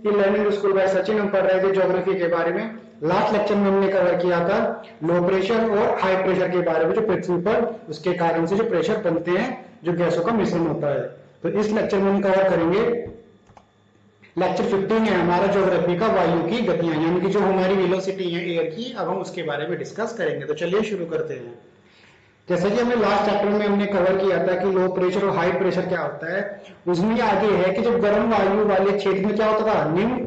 In learning school by Sachin. हम पढ़ रहे थे ज्योग्राफी के बारे में। लास्ट लेक्चर में हमने कवर किया था लो प्रेशर और हाई प्रेशर के बारे में, जो पृथ्वी पर उसके कारण से जो प्रेशर बनते हैं, जो गैसों का मिश्रण होता है। तो इस लेक्चर में हम कवर करेंगे लेक्चर 15 है हमारा ज्योग्राफी का, वायु की गतियां, यानी कि जो हमारी वेलोसिटी है एयर की। अब हम उसके बारे में डिस्कस करेंगे। तो चलिए शुरू करते हैं। जैसा कि हमने लास्ट चैप्टर में हमने कवर किया था कि लो प्रेशर और हाई प्रेशर क्या होता है, उसमें आगे है कि जब गर्म वायु वाले क्षेत्र में क्या होता था, निम्न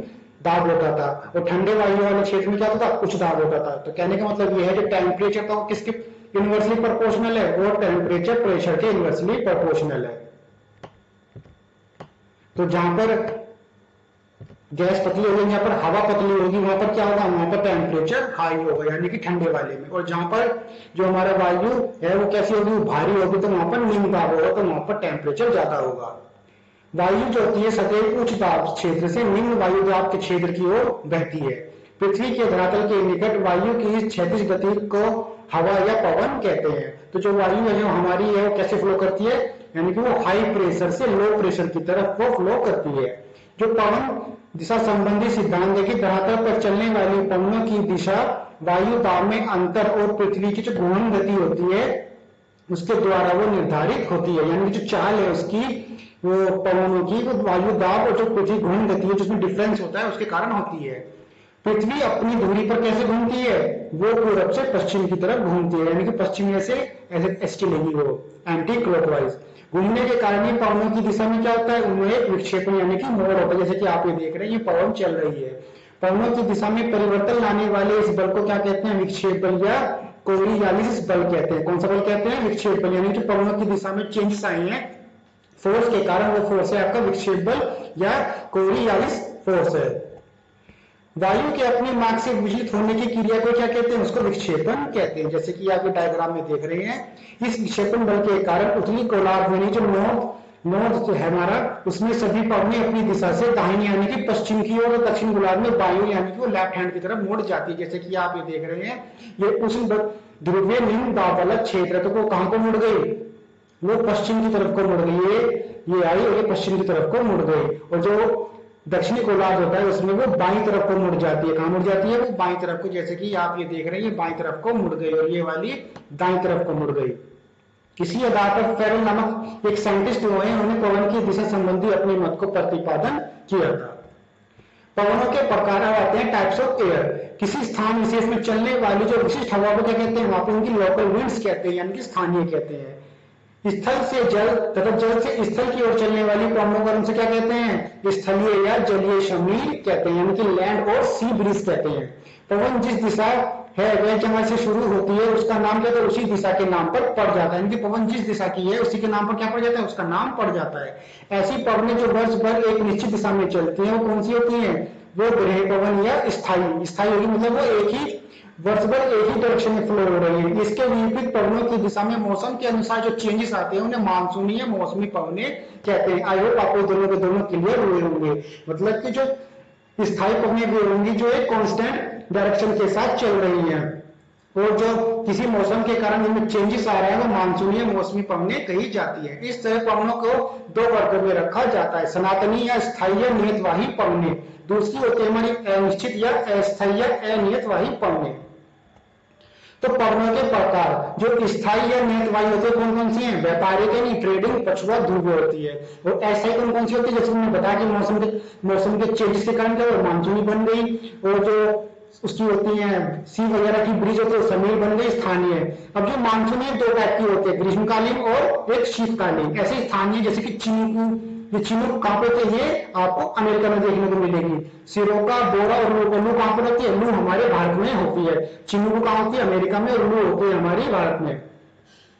दाब होता था, और ठंडे वायु वाले क्षेत्र में क्या होता था, उच्च दाब होता था। तो कहने का मतलब यह है जो टेम्परेचर था वो किसके इनवर्सली प्रोपोर्शनल है, वो टेम्परेचर प्रेशर के इनवर्सली प्रोपोर्शनल है। तो जहां पर गैस पतली होगी, जहां पर हवा पतली होगी, वहां पर क्या होगा, वहां पर टेम्परेचर हाई होगा, यानी कि ठंडे वाले में। और जहां पर जो हमारा वायु है वो कैसी होगी, भारी होगी, तो वहां पर निम्न दाब होगा, तो वहां पर टेम्परेचर ज्यादा होगा। वायु जो होती है सदैव उच्च दाब क्षेत्र से निम्न वायु दाब के क्षेत्र की ओर बहती है। पृथ्वी के धरातल के निकट वायु की इस क्षैतिज गति को हवा या पवन कहते हैं। तो जो वायु है जो हमारी है वो कैसे फ्लो करती है, यानी कि वो हाई प्रेशर से लो प्रेशर की तरफ वो फ्लो करती है। जो पवन दिशा संबंधी सिद्धांत है कि धरातल पर चलने वाली पवनों की दिशा वायु दाब में अंतर और पृथ्वी की जो घूर्णन गति होती है उसके द्वारा वो निर्धारित होती है। यानी कि जो चाल है उसकी, वो पवनों की, वो वायु दाब और जो पृथ्वी घूर्णन गति है जिसमें डिफरेंस होता है उसके कारण होती है। पृथ्वी अपनी धुरी पर कैसे घूमती है, वो पूरब से पश्चिम की तरफ घूमती है, यानी कि पश्चिम में से ऐसे चलेगी वो एंटी क्लॉकवाइज। घूमने के कारण ही पवनों की दिशा में क्या होता है, उनमें एक विक्षेपण यानी कि मोड़ होता है। जैसे कि आप ये देख रहे हैं, ये पवन चल रही है, पवनों की दिशा में परिवर्तन लाने वाले इस बल को क्या कहते हैं, विक्षेप बल या कोरियालिस बल कहते हैं। कौन सा बल कहते हैं, विक्षेप बल। यानी कि पवनों की दिशा में चेंजेस आए हैं फोर्स के कारण, वो फोर्स है आपका विक्षेप बल या कोरियालिस फोर्स है। वायु के अपनी मार्ग से विचलित होने की क्रिया को क्या कहते हैं, उसको विक्षेपण कहते हैं। जैसे कि आप ये डायग्राम में देख रहे हैं, इस विक्षेपण बल के कारण उतली गोलार्ध यानी जो नॉर्थ है हमारा, उसमें सभी पवनें अपनी दिशा से दाहिनी यानी कि पश्चिम की ओर, दक्षिण गोलार्ध में वायु यानी कि वो लेफ्ट हैंड की तरफ मुड़ जाती है। जैसे कि आप ये देख रहे हैं, ये उष्ण ध्रुवीय निम्न दाब वाला क्षेत्र, तो वो कहां को मुड़ गई, वो पश्चिम की तरफ को मुड़ गई। ये आई और ये पश्चिम की तरफ को मुड़ गई। और जो दक्षिणी गोलार्ध होता है उसमें वो बाईं तरफ को मुड़ जाती है। कहां मुड़ जाती है, वो बाईं तरफ को। जैसे कि आप ये देख रहे हैं, ये बाईं तरफ को मुड़ गई और ये वाली दाईं तरफ को मुड़ गई। इसी आधार पर फेरल नामक एक साइंटिस्ट हुए हैं, उन्होंने पवन की दिशा संबंधी अपने मत को प्रतिपादन किया था। पवनों के प्रकार आते हैं टाइप्स ऑफ एयर। किसी स्थान विशेष में चलने वाली जो विशिष्ट हवा को क्या कहते हैं, वहां पर उनकी लोकल विंड्स कहते हैं, यानी कि स्थानीय कहते हैं। स्थल से जल तथा जल से स्थल की ओर चलने वाली पवनों को हमसे क्या कहते हैं, स्थलीय या जलीय शमीर कहते हैं, यानी कि लैंड और सी ब्रीज कहते हैं। पवन जिस दिशा है वह जहां से शुरू होती है उसका नाम क्या है, उसी दिशा के नाम पर पड़ जाता है। यानी कि पवन जिस दिशा की है उसी के नाम पर क्या पड़ जाता है, उसका नाम पड़ जाता है। ऐसी पवनें जो वर्ष भर एक निश्चित दिशा में चलती हैं वो कौन सी होती हैं, वो ग्रह पवन या स्थायी। स्थायी होगी मतलब वो एक ही वर्ष भर एक ही डायरेक्शन में फ्लो हो रही है। इसके विपरीत पवनों की दिशा में मौसम के अनुसार जो चेंजेस आते हैं उन्हें मानसूनी या मौसमी पवनें कहते हैं। आई होप आपको दोनों के दोनों क्लियर हुए होंगे। मतलब कि जो स्थायी पवनें भी होंगी जो एक कांस्टेंट डायरेक्शन के साथ चल रही हैं, और जो किसी मौसम के कारण इनमें चेंजेस आ रहे हैं वो मानसूनी या मौसमी पवनें कही जाती है। इस तरह पवनों को दो वर्गों में रखा जाता है, सनातनी या स्थायी या नियतवाही पवनें। दूसरी होती है हमारी अनिश्चित या अस्थायी या अनियतवाही पवनें। तो पवनों के प्रकार जो स्थायी या नियतवाही होते हैं कौन कौन सी हैं, व्यापारिक यानी ट्रेडिंग, पछुआ, ध्रुवीय होती है। और अस्थायी कौन कौन सी होती है, जैसे मैंने बताया कि मौसम के चेंजेस के कारण क्या मानसूनी बन गई, और जो उसकी होती है सी वगैरह की ब्रिज होती है समीर बन गई स्थानीय। अब जो मानसूनी दो टाइप की होती है, ग्रीष्मकालीन और एक शीतकालीन। ऐसे स्थानीय जैसे कि चिनुक, ये चिनुक कहां पे होती है, ये आपको अमेरिका में देखने को मिलेगी। सिरोका, बोरा और लू कहां पर होती है, लू हमारे भारत में होती है। चिनुक कहां होती है, अमेरिका में, और लू होती है हमारी भारत में।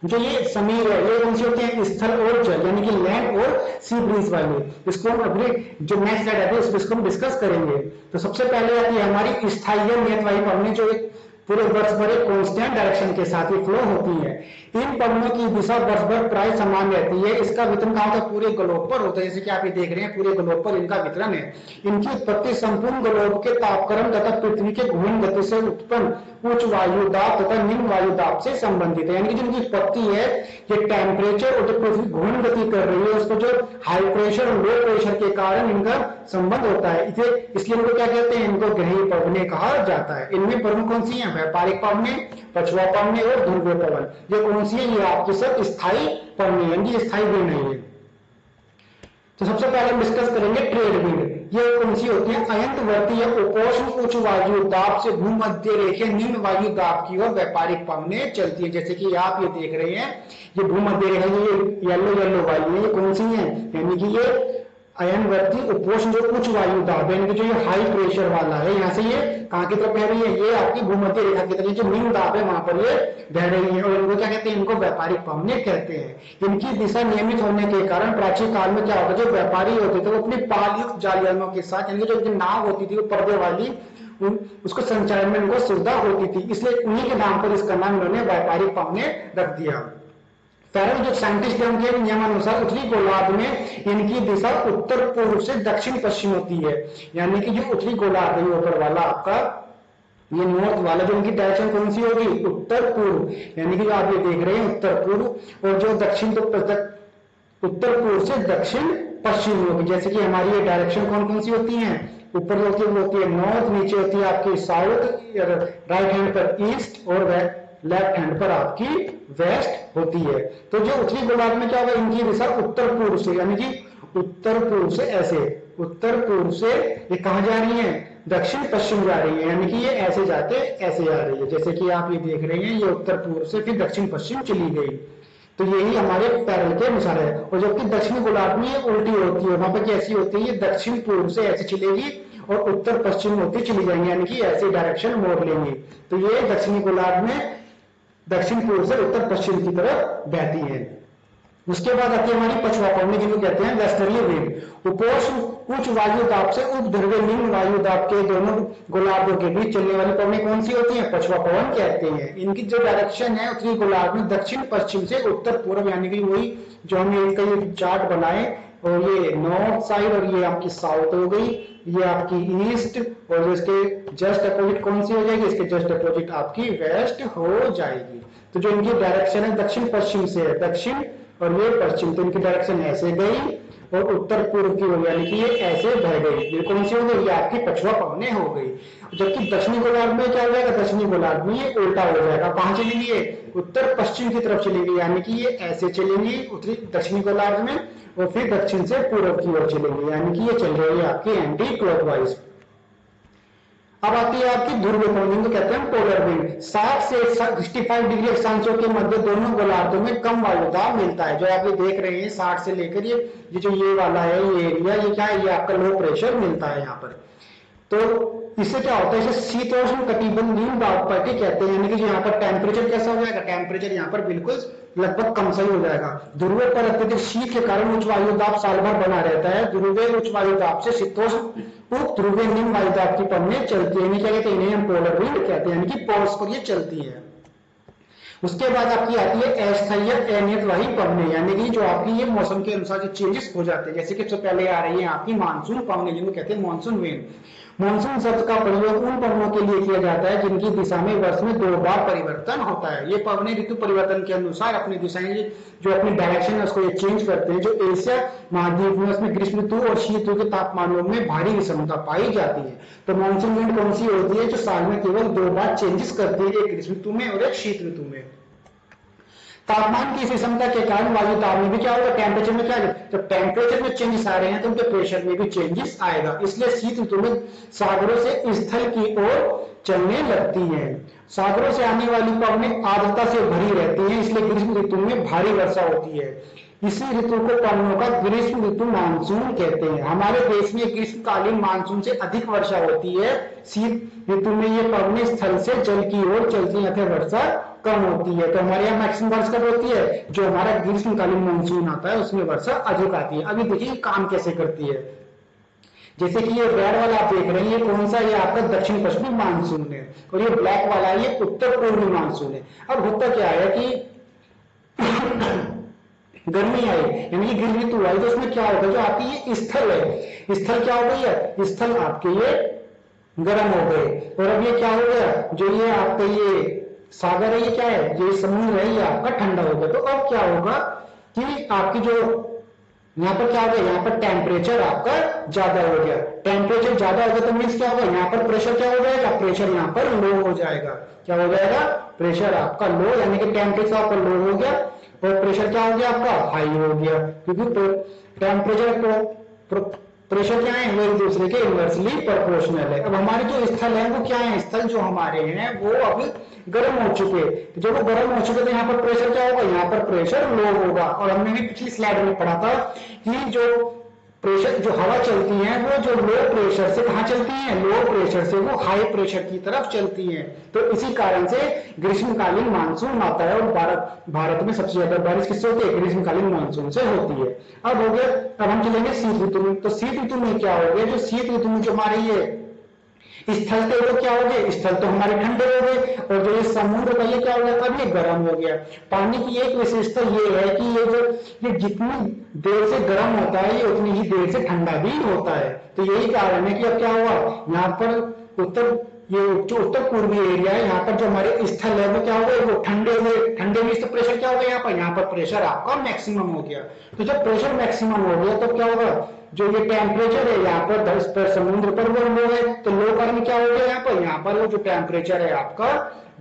जो ये समीर है ये कौन सी होती है, स्थल और जल यानी कि लैंड और सी ब्रीज वाली। इसको हम अगले जो नेक्स्ट स्लाइड आती है उसको हम डिस्कस करेंगे। तो सबसे पहले आती है हमारी स्थायी नियतवाही पवनें, जो एक पूरे वर्ष भर एक कांस्टेंट डायरेक्शन के साथ ही फ्लो होती है। इन पवनों की दिशा वर्ष भर प्राय समान रहती है। इसका वितरण कहाँ होता है? पूरे ग्लोब पर होता है। जैसे कि आप ये देख रहे हैं पूरे ग्लोब पर इनका वितरण है। इनकी उत्पत्ति संपूर्ण ग्लोब के तापक्रम तथा पृथ्वी के घूर्णन गति से उत्पन्न उच्च वायु दाब तथा निम्न वायु दाब से संबंधित है। यानी कि जिनकी उत्पत्ति है ये टेम्परेचर और जो पृथ्वी घूर्णन गति कर रही है उसको जो हाई प्रेशर और लो प्रेशर के कारण इनका संबंध होता है। इसलिए इनको क्या कहते हैं? इनको ग्रही पवने कहा जाता है। इनमें प्रमुख कौन सी है? व्यापारिक पवने, पछुआ पवने और ध्रुवीय पवन। ये कौन सी है? ये आपकी सब स्थायी पवने, यानी स्थायी भी नहीं है। तो सबसे पहले हम डिस्कस करेंगे ट्रेड विंड। ये कौन सी होती है? अयंतवर्ती या उपोष्ण उच्च वायु दाब से भूमध्य रेखीय निम्न वायु दाब की ओर व्यापारिक पवने चलती है। जैसे कि आप ये देख रहे हैं ये भूमध्य रेखा, ये येलो येलो वाली है, ये कौन सी है? यानी कि ये अयनवर्ती उपोष्ण जो उच्च वायु दाब है, जो ये हाई प्रेशर वाला है, यहाँ से ये कहाँ की तरफ बह रही है? ये आपकी भूमध्य रेखा की तरफ जो निम्न दाब है वहां पर ये बह रही है। और इनको क्या कहते हैं? इनको व्यापारिक पवने कहते हैं। इनकी दिशा नियमित होने के कारण प्राचीन काल में क्या होता है? जो व्यापारी होते थे वो अपनी पालयुक्त जालियानों के साथ, यानी जो नाव होती थी वो पर्दे वाली, उसको संचालन में उनको सुविधा होती थी, इसलिए उन्हीं के नाम पर इसका नाम उन्होंने व्यापारिक पवने रख दिया। पहले जो साइंटिस्ट है उनके नियमानुसार उत्तरी गोलार्ध में इनकी दिशा उत्तर पूर्व से दक्षिण पश्चिम होती है। यानी कि जो उत्तरी गोलार्ध है ऊपर वाला आपका ये नॉर्थ वाला, जो इनकी डायरेक्शन कौन सी होगी? उत्तर पूर्व। यानी कि आप ये देख रहे हैं उत्तर पूर्व, और जो दक्षिण तो उत्तर पूर्व से दक्षिण पश्चिम होगी। जैसे कि हमारी ये डायरेक्शन कौन कौन सी होती है? ऊपर होती है वो होती है नॉर्थ, नीचे होती है आपकी साउथ, राइट हैंड पर ईस्ट और लेफ्ट हैंड पर आपकी वेस्ट होती है। तो जो उत्तरी गोलार्ध में क्या होगा? इनकी दिशा उत्तर पूर्व से, यानी कि उत्तर पूर्व से ऐसे, उत्तर पूर्व से ये कहां जा रही है? दक्षिण पश्चिम जा रही है। यानी कि ये ऐसे जाके ऐसे जा रही है। जैसे कि आप ये देख रहे हैं ये उत्तर पूर्व से फिर दक्षिण पश्चिम चली गई। तो यही हमारे पैरल के अनुसार है। और जबकि दक्षिणी गोलार्ध में ये उल्टी होती है, वहां पर कैसी होती है? ये दक्षिण पूर्व से ऐसे चलेगी और उत्तर पश्चिम होती चली जाएंगी, यानी कि ऐसे डायरेक्शन मोड़ लेंगी। तो ये दक्षिणी गोलार्ध में दक्षिण पूर्व से उत्तर पश्चिम की तरफ बहती है। उसके बाद आती है हमारी पछुआ पवने, जिनको कहते हैं वेस्टर्ली विंड। उपोष्ण उच्च वायु दाब से उपध्रुवीय निम्न वायु दाब के दोनों गोलार्धों के बीच चलने वाली पवनें कौन सी होती हैं? पछुआ पवन कहते हैं। इनकी जो डायरेक्शन है उत्तरी गोलार्ध में दक्षिण पश्चिम से उत्तर पूर्व, यानी कि वही जो हमने इसका ये चार्ट बनाए, और ये नॉर्थ साइड और ये आपकी साउथ हो गई, ये आपकी ईस्ट, और इसके जस्ट अपोजिट कौन सी हो जाएगी? इसके जस्ट अपोजिट आपकी वेस्ट हो जाएगी। तो जो इनकी डायरेक्शन है दक्षिण पश्चिम से है, दक्षिण और ये पश्चिम, तो इनकी डायरेक्शन ऐसे गई और उत्तर पूर्व की हो गई, यानी कि ये ऐसे बह गई। ये कौन सी हो गई? ये आपकी पछुआ पवने हो गई। जबकि दक्षिणी गोलार्ध में क्या हो जाएगा? दक्षिणी गोलार्ध में ये उल्टा हो जाएगा। कहां चलेंगी? ये उत्तर पश्चिम की तरफ चलेंगी, यानी कि ये ऐसे चलेंगी उत्तरी दक्षिणी गोलार्ध में, और फिर दक्षिण से पूर्व की ओर चलेंगे, यानी कि ये चल रही है आपकी एंटी क्लॉकवाइज। अब आती है आपकी ध्रुवीय पवन, जिनको कहते हैं पोलर विंड। 60 से 65 डिग्री अक्षांशों के मध्य दोनों गोलार्धों में कम वायुदाब मिलता है। जो आप ये देख रहे हैं 60 से लेकर ये जो ये वाला है ये एरिया, ये क्या है? ये आपका लो प्रेशर मिलता है यहाँ पर। तो इससे क्या होता है? इसे शीतोष्ण कटिबंधीय दाब पट्टी कहते हैं। यानी कि यहाँ पर टेम्परेचर कैसा हो जाएगा? टेम्परेचर यहाँ पर बिल्कुल लगभग कम सही हो जाएगा। ध्रुव पर अत्यधिक शीत के कारण उच्च वायु दाब साल भर बना रहता है। ध्रुवीय उच्च वायु दाब से शीतोष्ण उप ध्रुवीय निम्न वायु दाब की पवनें चलती है। क्या कहते हैं? इन्हें हम पोलर विंड कहते हैं, यानी कि पोल्स पर ये चलती है। उसके बाद आपकी आती है अस्थायी अनियतवाही पवनें, यानी कि जो आपकी ये मौसम के अनुसार जो चेंजेस हो जाते हैं। जैसे कि सबसे पहले आ रही है आपकी मानसून पवनें, जिनको कहते हैं मानसून विंड। मानसून शब्द का प्रयोग उन पवनों के लिए किया जाता है जिनकी दिशा में वर्ष में 2 बार परिवर्तन होता है। ये पवनें ऋतु परिवर्तन के अनुसार अपनी दिशाएं जो अपनी डायरेक्शन है उसको ये चेंज करते हैं। जो एशिया महाद्वीप में उसमें ग्रीष्म ऋतु और शीत ऋतु के तापमानों में भारी विषमता पाई जाती है। तो मानसून विंड कौन सी होती है? जो साल में केवल 2 बार चेंजेस करती है, एक ग्रीष्म ऋतु में और एक शीत ऋतु में। तापमान की विषमता के कारण वायु दाब में भी क्या होगा? टेम्परेचर में क्या है? तो टेम्परेचर में चेंजेस आ रहे हैं तो उनके प्रेशर में भी चेंजेस आएगा। इसलिए शीत ऋतु में सागरों से स्थल की ओर चलने लगती है। सागरों से आने वाली पवनें आर्द्रता से भरी रहती हैं, इसलिए ग्रीष्म ऋतु में भारी वर्षा होती है। इसी ऋतु को पवनों का ग्रीष्म ऋतु मानसून कहते हैं। हमारे देश में ग्रीष्मकालीन मानसून से अधिक वर्षा होती है। शीत ऋतु में ये पवनें स्थल से जल की ओर चलती है, वर्षा कम होती है। तो हमारे यहाँ मैक्सिमम वर्षा कब होती है? जो हमारा ग्रीष्मकालीन मानसून आता है उसमें वर्षा अधिक आती है। अभी देखिए काम कैसे करती है। जैसे कि ये रेड वाला आप देख रहे हैं, ये कौन सा, ये आपका दक्षिण पश्चिमी मानसून है, और ये ब्लैक वाला ये उत्तर पूर्वी मानसून है। अब होता क्या है कि गर्मी आई यानी कि गिर ऋतु आई, तो उसमें क्या होगा, जो आपकी ये स्थल है, स्थल क्या हो गई है, स्थल आपके ये गर्म हो गए, और अब ये क्या हो गया, जो ये आपका ये सागर है, ये क्या है, ये समुद्र है, ये आपका ठंडा हो गया। तो अब क्या होगा कि आपकी जो यहाँ पर क्या हो गया, यहाँ पर टेम्परेचर आपका ज्यादा हो गया, टेम्परेचर ज्यादा हो गया तो मीन्स क्या होगा, यहाँ पर प्रेशर क्या हो जाएगा, प्रेशर यहाँ पर लो हो जाएगा, क्या हो जाएगा, प्रेशर आपका लो, यानी कि टेम्परेचर आपका लो हो गया और प्रेशर क्या हो गया आपका हाई हो गया, क्योंकि टेम्परेचर को प्रेशर क्या है, वो एक दूसरे के इनवर्सली प्रोपोर्शनल है। अब हमारे जो स्थल है वो क्या है, स्थल जो हमारे हैं वो अब गर्म हो चुके, तो जब वो गर्म हो चुके तो यहाँ पर प्रेशर क्या होगा, यहाँ पर प्रेशर लो होगा। और हमने भी पिछली स्लाइड में पढ़ा था कि जो प्रेशर, जो हवा चलती है वो जो लो प्रेशर से कहां चलती है, लो प्रेशर से वो हाई प्रेशर की तरफ चलती है। तो इसी कारण से ग्रीष्मकालीन मानसून आता है, और भारत में सबसे ज्यादा बारिश किससे होती है, ग्रीष्मकालीन मानसून से होती है। अब हो गया, अब हम चलेंगे शीत ऋतु में। तो शीत ऋतु में क्या हो गया, जो शीत ऋतु में जो हमारे ये स्थल थे वो क्या हो गए, स्थल तो हमारे ठंडे हो गए, और जो ये समुद्र का ये क्या हो गया, अब ये गर्म हो गया। पानी की एक विशेषता ये है कि ये जितनी देर से गर्म होता है ये उतनी ही देर से ठंडा भी होता है। तो यही कारण है कि अब क्या हुआ, यहाँ पर ये जो उत्तर पूर्वी एरिया है, यहाँ पर जो हमारे स्थल है वो क्या हो गए, वो ठंडे हुए, ठंडे में तो प्रेशर क्या हो गया, यहाँ पर प्रेशर आपका मैक्सिमम हो गया। तो जब प्रेशर मैक्सिमम हो गया तो क्या होगा, जो ये टेम्परेचर है यहाँ पर 10 पर समुद्र पर वो लो है, तो लो कारण क्या हो गया, यहाँ पर वो जो टेम्परेचर है आपका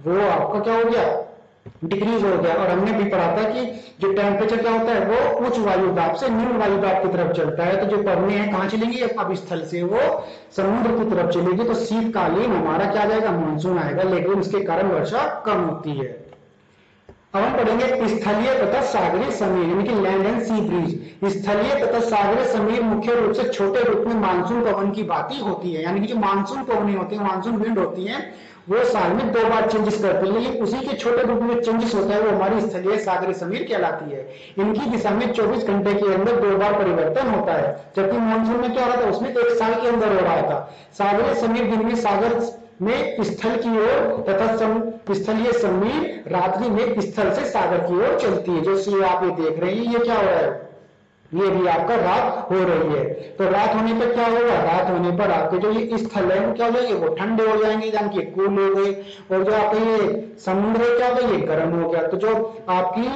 वो आपका क्या हो गया, डिक्रीज हो गया। और हमने भी पढ़ा था कि जो टेम्परेचर क्या होता है वो उच्च वायु दाब से निम्न वायु दाब की तरफ चलता है। तो जो पवनें हैं कहां चलेंगी, अब स्थल से वो समुद्र की तरफ चलेगी, तो शीतकालीन हमारा क्या जाएगा, मानसून आएगा, लेकिन उसके कारण वर्षा कम होती है। अब हम पढ़ेंगे स्थलीय तथा सागरीय समीर, यानी कि लैंड एंड सी ब्रीज। स्थलीय तथा सागरीय समीर मुख्य रूप से छोटे रूप में मानसून पवन की बात होती है, यानी कि जो मानसून पवनें होती है, मानसून विंड होती है, वो साल में 2 बार चेंजेस करती है, लेकिन उसी के छोटे रूप में चेंजेस होता है वो हमारी स्थलीय सागरीय समीर कहलाती है। इनकी दिशा में 24 घंटे के अंदर 2 बार परिवर्तन होता है, जबकि मानसून में क्या हो रहा था, उसमें 1 साल के अंदर हो रहा था। सागरीय समीर दिन में सागर में स्थल की ओर तथा स्थलीय समीर रात्रि में स्थल से सागर की ओर चलती है। जैसे आप ये देख रहे हैं, ये क्या हो रहा है, ये भी आपका रात हो रही है। तो रात होने पर क्या होगा, रात होने पर आपके जो ये स्थल है वो क्या हो जाएंगे, वो ठंडे हो जाएंगे, यानी कि कूल हो गए, और जो आपका ये समुद्र क्या होगा, ये गर्म हो गया। तो जो आपकी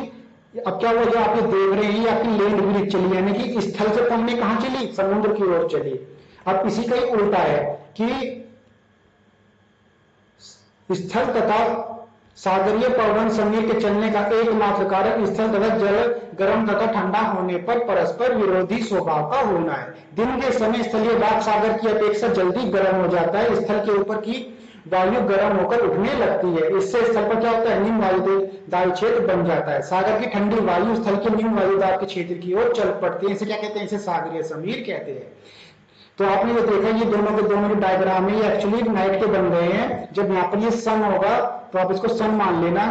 अब क्या हुआ, जो आप ये देख रहे हैं, ये आपकी लैंड ब्रिज चली, यानी कि स्थल से पहुंचने कहां चली, समुद्र की ओर चली। अब इसी का ही उल्टा है कि स्थल तथा सागरीय पवन समीर के चलने का एकमात्र कारक स्थल तथा जल गर्म तथा ठंडा होने पर परस्पर विरोधी स्वभाव का होना है। दिन के समय स्थलीय दाब सागर की अपेक्षा जल्दी गर्म हो जाता है, स्थल के ऊपर की वायु गर्म होकर उठने लगती है, इससे स्थल पर क्या होता है, निम्न वायुदाब क्षेत्र बन जाता है। सागर की ठंडी वायु स्थल के निम्न वायुदाब के क्षेत्र की ओर चल पड़ती है, इसे क्या कहते हैं, इसे सागरीय समीर कहते हैं। तो आपने ये देखा, ये दोनों के डायग्राम है, ये एक्चुअली नाइट के बन गए हैं। जब यहाँ पर ये सन होगा तो आप इसको सन मान लेना,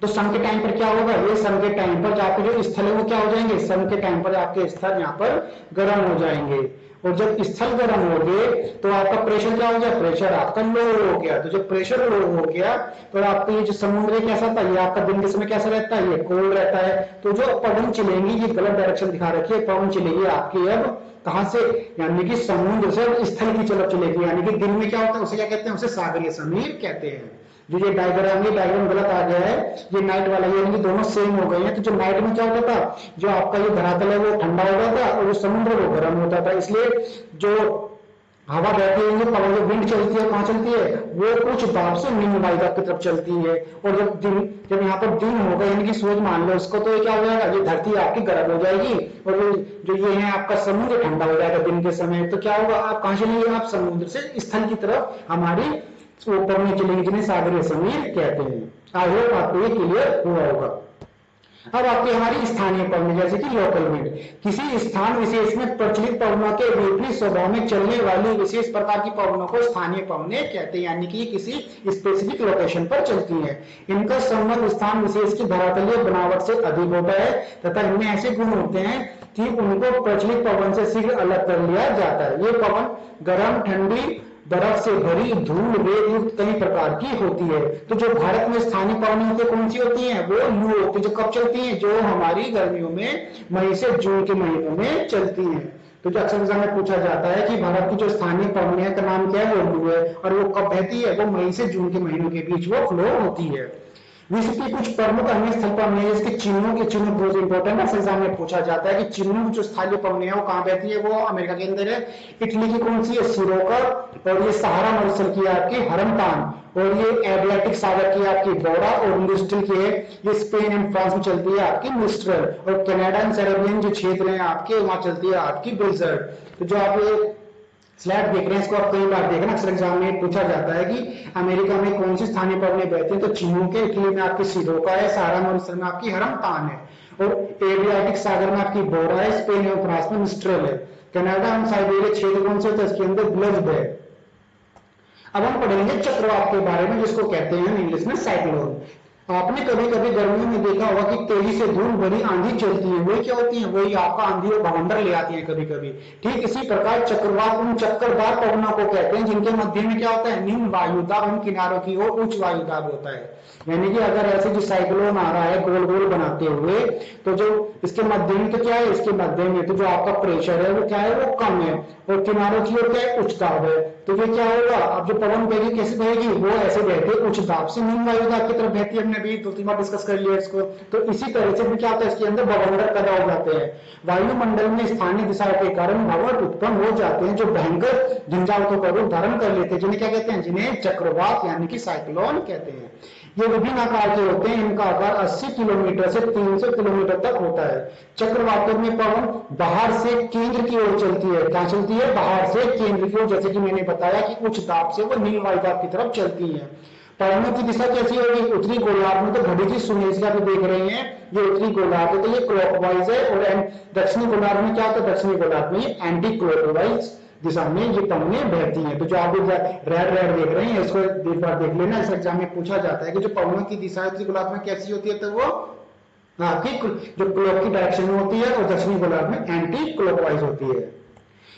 तो सन के टाइम पर क्या होगा, ये सन के टाइम पर आपके जो स्थल है वो क्या हो जाएंगे, सन के टाइम पर आपके स्थल यहाँ पर गर्म हो जाएंगे। और जब स्थल गर्म हो गए तो आपका प्रेशर क्या हो गया, प्रेशर आपका लो हो गया। तो जब प्रेशर लो हो गया तो आपका ये जो समुद्र कैसा था, ये आपका दिन के समय कैसा रहता है, ये कोल्ड रहता है। तो जो पवन चलेंगी, ये गलत डायरेक्शन दिखा रखी है, पवन चलेगी आपकी अब कहां से, यानी कि समुद्र से स्थल की तरफ चलेगी, यानी कि दिन में क्या होता है, उसे क्या कहते हैं, उसे सागरीय समीर कहते हैं। जो ये डायग्राम गलत आ गया है, ये नाइट वाला, यानी कि दोनों सेम हो गए हैं। तो जो नाइट में क्या होता था, जो आपका ये धरातल है वो ठंडा होता था और जो समुद्र वो गर्म होता था, इसलिए जो हवा बहती है, जो पवन, जो विंड चलती है, कहाँ चलती है, वो उच्च दाब से निम्न वायुदाब की तरफ चलती है। और जब यहाँ पर दिन होगा, यानी कि सूरज मान लो इसको, तो ये क्या हो जाएगा, ये धरती आपकी गर्म हो जाएगी, और जो ये है आपका समुद्र ठंडा हो जाएगा दिन के समय। तो क्या होगा, आप कहाँ चलेंगे, आप समुद्र से स्थल की तरफ हमारी ऊपर में चलेंगे, जिन्हें सागरीय समीर कहते हैं। आई होप आपको ये क्लियर हुआ होगा। अब आती है हमारी स्थानीय पवनें, जैसे कि लोकल विंड। किसी स्थान विशेष में प्रचलित पवनों के विपरीत स्वभाव में चलने वाली विशेष प्रकार की पवनों को स्थानीय पवनें कहते हैं, यानी कि किसी स्पेसिफिक लोकेशन पर चलती है। इनका संबंध स्थान विशेष की धरातलीय बनावट से अधिक होता है तथा इनमें ऐसे गुण होते हैं कि उनको प्रचलित पवन से शीघ्र अलग कर लिया जाता है। ये पवन गर्म, ठंडी, बर्फ से भरी, धूल, रेत युक्त कई प्रकार की होती है। तो जो भारत में स्थानीय पवनें होती है कौन सी होती हैं? वो लू होती है। जो कब चलती हैं? जो हमारी गर्मियों में मई से जून के महीनों में चलती हैं। तो जो अक्सर एग्जाम में पूछा जाता है कि भारत की जो स्थानीय पवनें का नाम क्या है? वो लू है। और वो कब बहती है? वो मई से जून के महीनों के बीच वो फ्लो होती है। विश्व की कुछ प्रमुख अन्य स्थल पवनें, इसके चिन्हों के चिन्ह बहुत इंपॉर्टेंट है, एग्जाम में पूछा जाता है कि चिन्हों की जो स्थानीय पवनें है वो कहाँ बहती है? वो अमेरिका के अंदर है। इटली की कौन सी है? सिरोकर। और ये सहारा मरुस्थल की आपकी हरमतान। और ये एड्रियाटिक सागर की आपकी बोरा। और मिस्ट्रल की है, ये स्पेन एंड फ्रांस में चलती है आपकी मिस्ट्रल। और कनाडा एंड कैरेबियन जो क्षेत्र है आपके, वहां चलती है आपकी बिल्जर्ड। तो जो आप ये स्लाइड देख रहे हैं इसको आप कई बार देखना, अक्सर एग्जाम में पूछा जाता है कि अमेरिका में कौन सी स्थानीय पवनें बहती हैं? तो चिन्हों के, इटली में आपकी सिरोका है, सहारा मरुस्थल में आपकी हरमतान है, और एड्रियाटिक सागर में आपकी बोरा है, स्पेन एवं फ्रांस में मिस्ट्रल है, कनाडा एवं साइबेरिया क्षेत्र कौन से होते हैं? इसके अंदर ब्लज्ड है। अब हम पढ़ेंगे चक्रवात के बारे में, जिसको कहते हैं इंग्लिश में साइक्लोन। आपने कभी कभी गर्मियों में देखा होगा कि तेजी से धूल भरी आंधी चलती है। वही क्या होती है? वही आपका आंधी और बवंडर ले आती है कभी कभी। ठीक इसी प्रकार चक्रवात उन चक्करदार पवनों को कहते हैं जिनके मध्य में क्या होता है? निम्न वायुदाब, उन किनारों की ओर उच्च वायुदाब होता है। यानी कि अगर ऐसे जो साइक्लोन आ रहा है गोल गोल बनाते हुए, तो जो इसके मध्य में तो क्या है? इसके मध्य में तो जो आपका प्रेशर है वो क्या है? वो कम है। और किनारों की ओर क्या है? उच्च दाब है। तो ये क्या होगा? अब जो पवन बहेगी कैसे बहेगी? वो ऐसे बहती है उच्च दाब से निम्न वायुदाब की तरफ बहती है। हमने अभी 2-3 बार डिस्कस कर लिया इसको। तो इसी तरह से भी क्या होता है? इसके अंदर बवंडर पैदा हो जाते हैं। वायुमंडल में स्थानीय दिशाओं के कारण भंवर उत्पन्न हो जाते हैं जो भयंकर झंझावतों का रूप धारण कर लेते हैं, जिन्हें क्या कहते हैं? जिन्हें चक्रवात यानी कि साइक्लोन कहते हैं। ये विभिन्न आकार के होते हैं। इनका आकार 80 किलोमीटर से 300 किलोमीटर तक होता है। चक्रवातों में पवन बाहर से केंद्र की ओर चलती है। कहां चलती है? बाहर से केंद्र की ओर। जैसे कि मैंने बताया कि उच्च दाब से वो निम्न वायुदाब की तरफ चलती है। पवनों की दिशा कैसी होगी? उत्तरी गोलार्ध में तो घड़ी की सुमेलिका भी देख रहे हैं, ये उत्तरी गोलार्ध है तो ये क्लॉकवाइज है। और दक्षिणी गोलार्ध में क्या होता है? दक्षिणी गोलार्ध में ये एंटी क्लॉकवाइज दिशा में ये पवनें बहती हैं। तो जो आप रेड रेड देख रहे हैं इसको एक बार देख लेना, इस एग्जाम में पूछा जाता है कि जो पवनों की दिशा उत्तरी गोलार्ध में कैसी होती है? तो वो आपकी जो क्लॉक की डायरेक्शन में होती है, और दक्षिणी गोलार्ध में एंटी क्लॉकवाइज होती है।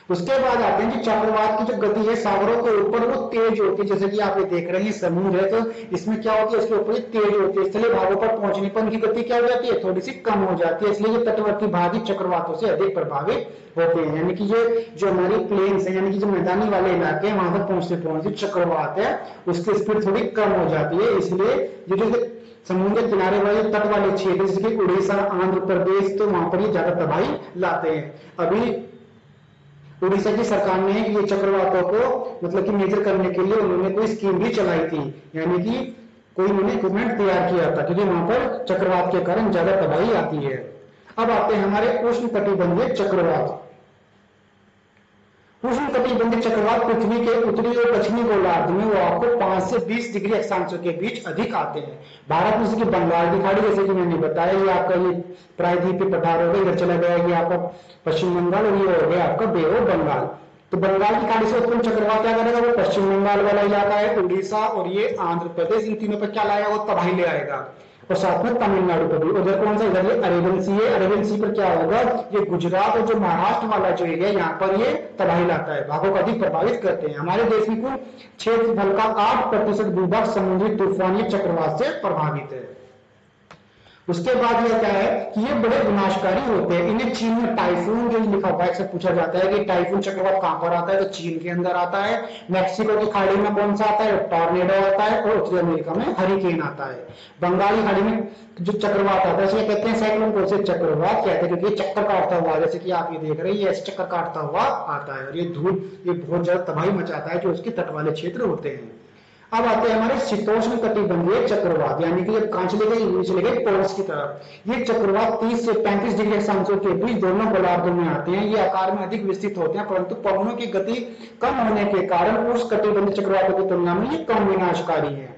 उसके बाद आते हैं कि चक्रवात की जो गति है सागरों के ऊपर वो तेज होती है। जैसे कि आप ये देख रहे हैं समुद्र है, तो इसमें क्या होती है? इसके ऊपर तेज होती है। स्थलीय भागों पर पहुंचने पर इनकी गति क्या हो जाती है? थोड़ी सी कम हो जाती है। इसलिए ये तटवर्ती भाग ही चक्रवातों से अधिक प्रभावित होते हैं। यानी कि ये जो हमारी प्लेन्स है, यानी कि जो मैदानी वाले इलाके हैं, वहां तक पहुंचते पहुंचते चक्रवात है उसकी स्पीड थोड़ी कम हो जाती है। इसलिए ये जो समुद्र किनारे वाले तट वाले क्षेत्र जैसे कि उड़ीसा, आंध्र प्रदेश, तो वहां पर ये ज्यादा तबाही लाते हैं। अभी उड़ीसा की सरकार ने ये चक्रवातों को मतलब कि मेजर करने के लिए उन्होंने कोई स्कीम भी चलाई थी, यानी कि कोई उन्होंने इक्विपमेंट तैयार किया था, क्योंकि वहां पर चक्रवात के कारण ज्यादा तबाही आती है। अब आते हैं हमारे उष्ण कटिबंधीय चक्रवात। उष्ण कटिबंधीय चक्रवात पृथ्वी के उत्तरी और दक्षिणी गोलार्ध में वो आपको 5 से 20 डिग्री अक्षांशों के बीच अधिक आते हैं। भारत में जैसे कि बंगाल की खाड़ी, जैसे कि मैंने बताया, ये आपका ये प्रायद्वीपीय पठार हो गया, इधर चला गया ये आपका पश्चिम बंगाल, और ये हो गया आपका बे ऑफ बंगाल। तो बंगाल की खाड़ी से उत्पन्न चक्रवात क्या करेगा? वो पश्चिम बंगाल वाला इलाका है, उड़ीसा और ये आंध्र प्रदेश, इन तीनों पर क्या लाएगा? वो तबाही ले आएगा। और साथ में तमिलनाडु पर भी। उधर कौन सा? इधर ये अरेबियन सी है। अरेबियन सी पर क्या होगा? ये गुजरात और जो महाराष्ट्र वाला जो एरिया, यहाँ पर ये तबाही लाता है, भागों को अधिक प्रभावित करते हैं। हमारे देश में कुल क्षेत्रफल का 8% भूभाग समुद्री तूफान या चक्रवात से प्रभावित है। उसके बाद ये क्या है कि ये बड़े विनाशकारी होते हैं। इन्हें चीन में टाइफून जो लिखा हुआ है, अक्सर पूछा जाता है कि टाइफून चक्रवात कहां पर आता है? तो चीन के अंदर आता है। मैक्सिको की खाड़ी में कौन सा आता है? टॉर्नेडो आता है। और उत्तरी अमेरिका में हरिकेन आता है। बंगाली खाड़ी में जो चक्रवात आता है इसलिए कहते हैं साइक्लोन को, से चक्रवात कहते हैं, क्योंकि चक्कर काटता हुआ, जैसे कि आप ये देख रहे हैं, ये ऐसे चक्कर काटता हुआ आता है। और ये धूल ये बहुत ज्यादा तबाही मचाता है जो उसके तट वाले क्षेत्र होते हैं। अब आते हैं हमारे शीतोष्ण कटिबंधीय चक्रवात, यानी कि जब कहां चले गए? चले गए पोल्स की तरफ। ये चक्रवात 30 से 35 डिग्री अक्षांशों के बीच दोनों गोलार्धों में आते हैं। ये आकार में अधिक विस्तृत होते हैं, परंतु पवनों की गति कम होने के कारण उस कटिबंधीय चक्रवातों की तुलना में ये कम विनाशकारी है।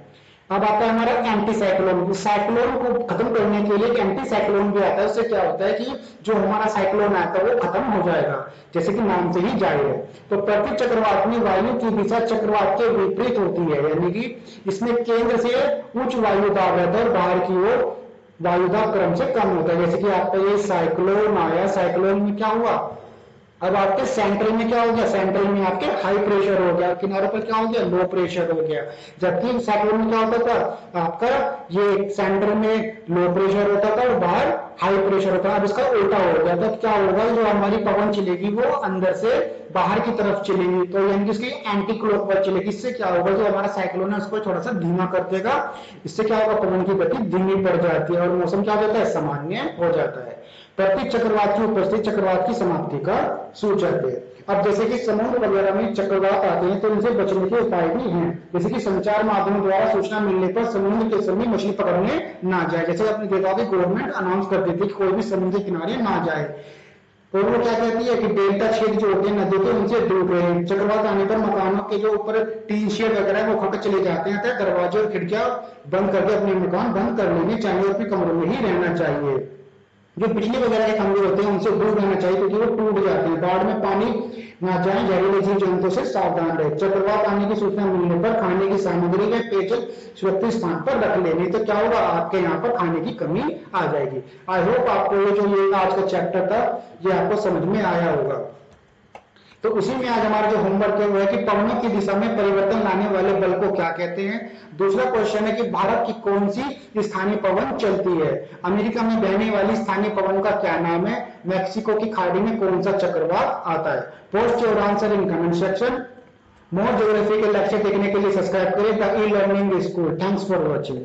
अब आता है हमारा एंटी साइक्लोन। साइक्लोन को खत्म करने के लिए एक एंटी साइक्लोन भी आता है। उससे क्या होता है कि जो हमारा साइक्लोन आता है वो खत्म हो जाएगा, जैसे कि नाम से ही जाहिर है। तो प्रति चक्रवात में वायु की दिशा चक्रवात के विपरीत होती है, यानी कि इसमें केंद्र से उच्च वायु दाब रहता है और बाहर की ओर वायु दाब क्रम से कम होता है। जैसे कि आपका ये साइक्लोन आया, साइक्लोन में क्या हुआ, अब आपके सेंट्रल में क्या हो गया, सेंट्रल में आपके हाई प्रेशर हो गया, किनारों पर क्या हो गया, लो प्रेशर हो गया। जबकि साइक्लोन में क्या होता था, आपका ये सेंट्रल में लो प्रेशर होता था और बाहर हाई प्रेशर होता था। अब इसका उल्टा हो गया, तो क्या होगा, जो हमारी पवन चलेगी वो अंदर से बाहर की तरफ चलेगी, तो यानी कि उसकी एंटी क्लॉकवाइज चलेगी। इससे क्या होगा, जो हमारा साइक्लोन है उसको थोड़ा सा धीमा कर देगा। इससे क्या होगा, पवन की गति धीमी पड़ जाती है और मौसम क्या हो जाता है, सामान्य हो जाता है। प्रति चक्रवात की उपस्थिति चक्रवात की समाप्ति का सूचक है। अब जैसे कि समुद्र वगैरह में चक्रवात आते हैं तो इनसे बचने के उपाय भी हैं। जैसे कि संचार माध्यमों द्वारा सूचना मिलने पर समुद्र के समय मछली पकड़ने ना जाए। जैसे आपने देखा कि गवर्नमेंट अनाउंस कर देती है कि कोई भी समुद्र के किनारे ना जाए, तो वो क्या कहती है कि डेल्टा क्षेत्र जो होते हैं नदी के उनसे दूर रहे। चक्रवात आने पर मकानों के जो ऊपर टीन शेड वगैरह वो खट चले जाते हैं, दरवाजे और खिड़कियां बंद करके अपने मकान बंद कर लेने चाहिए और अपने कमरों में ही रहना चाहिए। जो बिजली वगैरह के खंभे होते हैं उनसे दूर रहना चाहिए क्योंकि वो टूट जाते हैं। बाढ़ में पानी ना जाए, जहरीले जीव जंतु से सावधान रहे। चक्रवात आने की सूचना मिलने पर खाने की सामग्री या पेयजल सुरक्षित स्थान पर रख लेने, तो क्या होगा, आपके यहाँ पर खाने की कमी आ जाएगी। आई होप आपको ये आज का चैप्टर था ये आपको समझ में आया होगा। तो उसी में आज हमारा जो होमवर्क है वो है कि पवनों की दिशा में परिवर्तन लाने वाले बल को क्या कहते हैं। दूसरा क्वेश्चन है कि भारत की कौन सी स्थानीय पवन चलती है। अमेरिका में बहने वाली स्थानीय पवन का क्या नाम है। मैक्सिको की खाड़ी में कौन सा चक्रवात आता है। Post your answer in comment section. More geography के लेक्चर देखने के लिए सब्सक्राइब करें the e learning school. Thanks for watching.